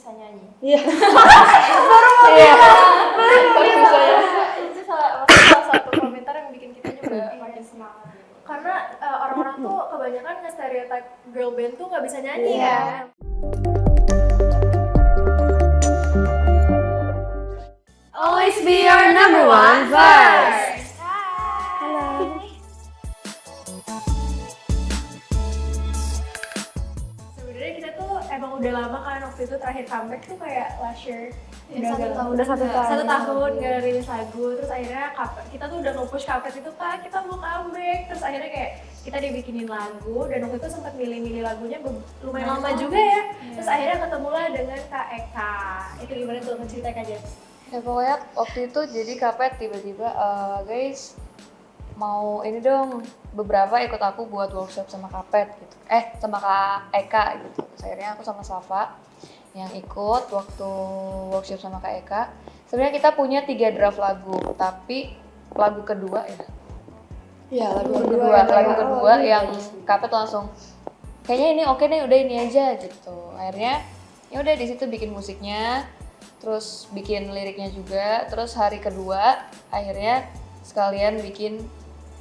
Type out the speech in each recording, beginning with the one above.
bisa nyanyi. Iya. Itu salah satu komentar yang bikin kita juga makin semangat. Karena orang-orang tuh kebanyakan nge-stereotype girl band tuh nggak bisa nyanyi kan. Always be your number one first. Sebenarnya kita tuh emang udah lama kan waktu itu terakhir comeback tuh kayak last year. Udah 1 tahun. 1 tahun gak rilis lagu, terus akhirnya kita tuh udah nge-push Kampret itu, Kak kita mau comeback. Terus akhirnya kayak kita dibikinin lagu, dan waktu itu sempat milih-milih lagunya lumayan lama juga ya. Terus akhirnya ketemulah dengan Kak Eka. Itu gimana tuh, ngeceritain aja. Ya pokoknya waktu itu jadi Kapet tiba-tiba guys mau ini dong, beberapa ikut aku buat workshop sama Kapet gitu. Sama Kak Eka gitu. Terus akhirnya aku sama Safa yang ikut waktu workshop sama Kak Eka. Sebenarnya kita punya 3 draft lagu, tapi lagu kedua lagu kedua yang Kapet langsung kayaknya ini oke deh, udah ini aja gitu. Akhirnya ya udah di situ bikin musiknya, terus bikin liriknya juga, terus hari kedua akhirnya sekalian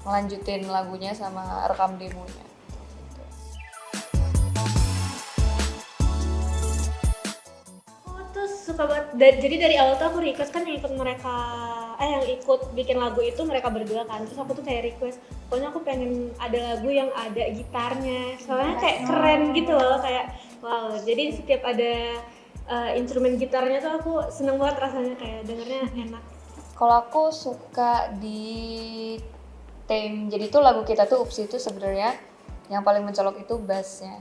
melanjutin lagunya sama rekam demonya. Suka banget. Jadi dari awal tuh aku request kan yang ikut mereka, yang ikut bikin lagu itu mereka berdua kan. Terus aku tuh kayak request, pokoknya aku pengen ada lagu yang ada gitarnya. Soalnya kayak keren gitu loh, kayak wow. Jadi setiap ada instrumen gitarnya tuh aku seneng banget rasanya, kayak dengernya enak. Kalau aku suka di theme, jadi tuh lagu kita tuh Upsi itu sebenarnya yang paling mencolok itu bassnya.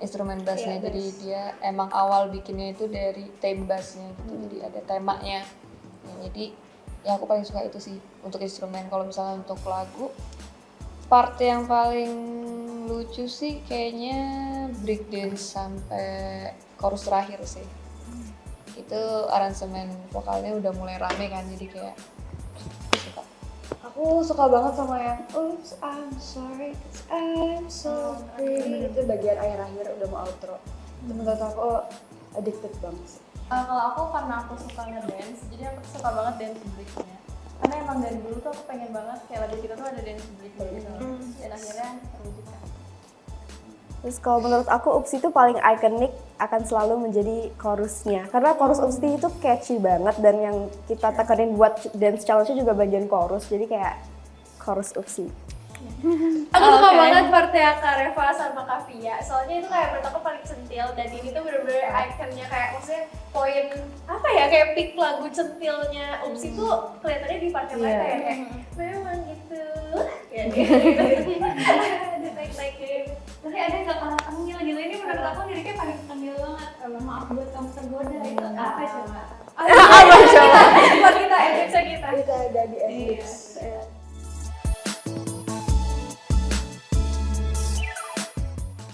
Instrumen bassnya, jadi dia emang awal bikinnya itu dari theme bassnya gitu, jadi ada temanya. Ya, jadi ya aku paling suka itu sih untuk instrumen. Kalau misalnya untuk lagu, part yang paling lucu sih kayaknya breakdance sampai chorus terakhir sih. Itu aransemen vokalnya udah mulai rame kan, jadi kayak suka. Aku suka banget sama yang Oops, I'm sorry, 'cause I'm so free. Itu bagian akhir-akhir udah mau outro. Itu menurut aku addicted banget sih. Kalau aku karena aku suka ngedance, jadi aku suka banget dance break-nya. Karena emang dari dulu tuh aku pengen banget kayak lagu kita tuh ada dance break-nya gitu. Dan akhirnya terwujudkan. Terus kalau menurut aku Upsi itu paling ikonik, akan selalu menjadi chorusnya. Karena chorus Upsi itu catchy banget, dan yang kita tekenin buat dance challenge-nya juga bagian chorus. Jadi kayak chorus Upsi. Aku suka banget partnya Kak Reva sama Kak Via, soalnya itu kayak menurut aku paling centil, dan ini tuh bener-bener ikonnya, kayak maksudnya poin apa ya, kayak peak lagu centilnya Upsi tuh kelihatannya di partnya mereka ya, kayak memang gitu ya gitu. Ada naik-naikin. Tapi ada yang gak kalah tengil gitu, ini menurut aku liriknya paling tengil banget. Maaf buat kamu tergoda, itu apa coba? Apa coba? Buat kita, eduksa kita. Kita ada di edit.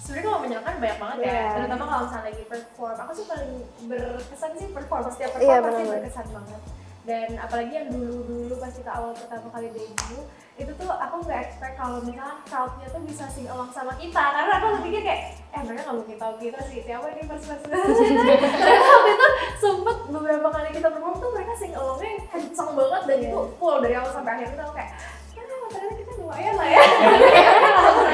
Sebenarnya kalau menyenangkan banyak banget ya, terutama kalau misalnya lagi perform. Aku sih paling berkesan sih perform, setiap perform pasti berkesan banget. Dan apalagi yang dulu pas kita awal pertama kali debut, itu tuh aku nggak expect kalau misalnya crowd-nya tuh bisa sing along sama kita. Karena aku pikir kayak, mereka nggak mungkin tahu kita sih, siapa ini first. Ternyata waktu itu sempet beberapa kali kita perform tuh mereka sing along-nya kenceng banget, dan itu full dari awal sampai akhir. Itu aku kayak, ternyata kita lumayan lah ya.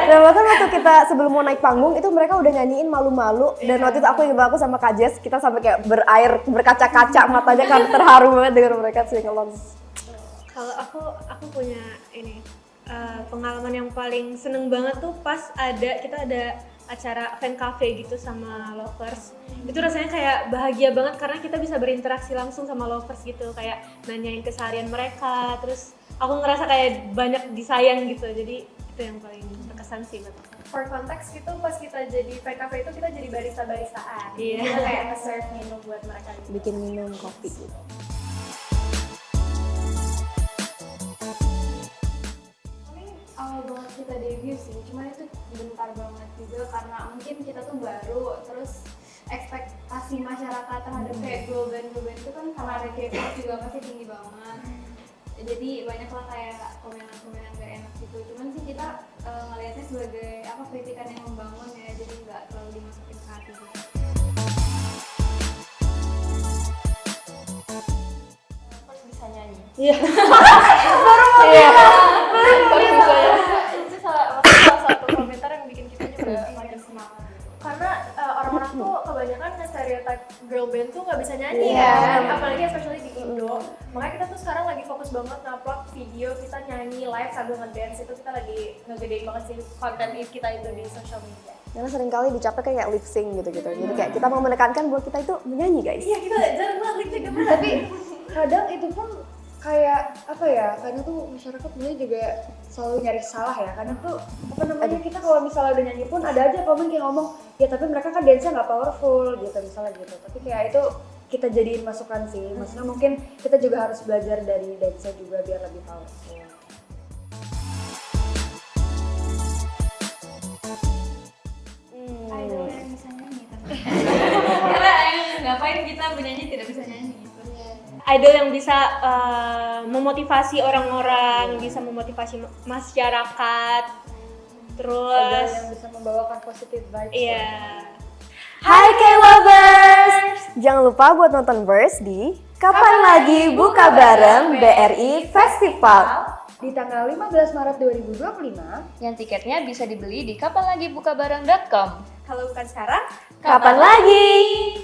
Dan bahkan waktu kita sebelum mau naik panggung itu mereka udah nyanyiin malu-malu, dan waktu itu aku ingat aku sama Kak Jess, kita sampai kayak berkaca-kaca matanya kan, terharu banget dengan mereka sing along. Kalau aku punya ini pengalaman yang paling seneng banget tuh pas kita ada acara fan cafe gitu sama lovers. Itu rasanya kayak bahagia banget karena kita bisa berinteraksi langsung sama lovers gitu, kayak nanyain keseharian mereka, terus aku ngerasa kayak banyak disayang gitu. Jadi itu yang paling berkesan sih buat aku. For context gitu, pas kita jadi fan cafe itu kita jadi barista-baristaan. Iya. Kita kayak nge-serve minum buat mereka gitu. Bikin minum kopi gitu. Awal banget kita debut sih, cuman itu bentar banget juga karena mungkin kita tuh baru, terus ekspektasi masyarakat terhadap kayak girl band itu kan karena ada K-pop juga pasti tinggi banget. Jadi banyaklah kayak komenan-komenan gak enak gitu. Cuman sih kita ngelihatnya sebagai kritikan yang membangun ya, jadi nggak terlalu dimasukin ke hati gitu. Iya. Iya. Itu salah satu komentar yang bikin kita juga makin semangat. Karena orang-orang tuh kebanyakan stereotype girl band tuh nggak bisa nyanyi kan, apalagi especially di Indo. Makanya kita tuh sekarang lagi fokus banget ngupload video kita nyanyi live sambil ngedance, itu kita lagi ngegedein banget sih konten kita itu di social media. Karena seringkali dicapek kayak lip sync gitu-gitu. Jadi kayak kita mau menekankan bahwa kita itu menyanyi guys. Iya, kita jarang banget lip sync kemana. Tapi kadang itu pun kayak apa ya, karena tuh masyarakat sebenarnya juga selalu nyari salah ya, karena tuh apa namanya, kita kalau misalnya udah nyanyi pun ada aja komen kayak ngomong ya tapi mereka kan dance-nya nggak powerful gitu misalnya gitu, tapi kayak itu kita jadiin masukan sih, maksudnya mungkin kita juga harus belajar dari dance-nya juga biar lebih powerful. Idol yang bisa nyanyi tapi Karena ngapain kita bernyanyi tidak bisa nyanyi gitu. Idol yang bisa memotivasi orang-orang, bisa memotivasi masyarakat, Idol terus yang bisa membawakan positive vibes. iya. Hai K-Lovers! Jangan lupa buat nonton Verse di Kapan Lagi Buka Bareng BRI Festival. Di tanggal 15 Maret 2025, Yang tiketnya bisa dibeli di kapanlagibukabareng.com. Kalau bukan sekarang, Kapan lagi?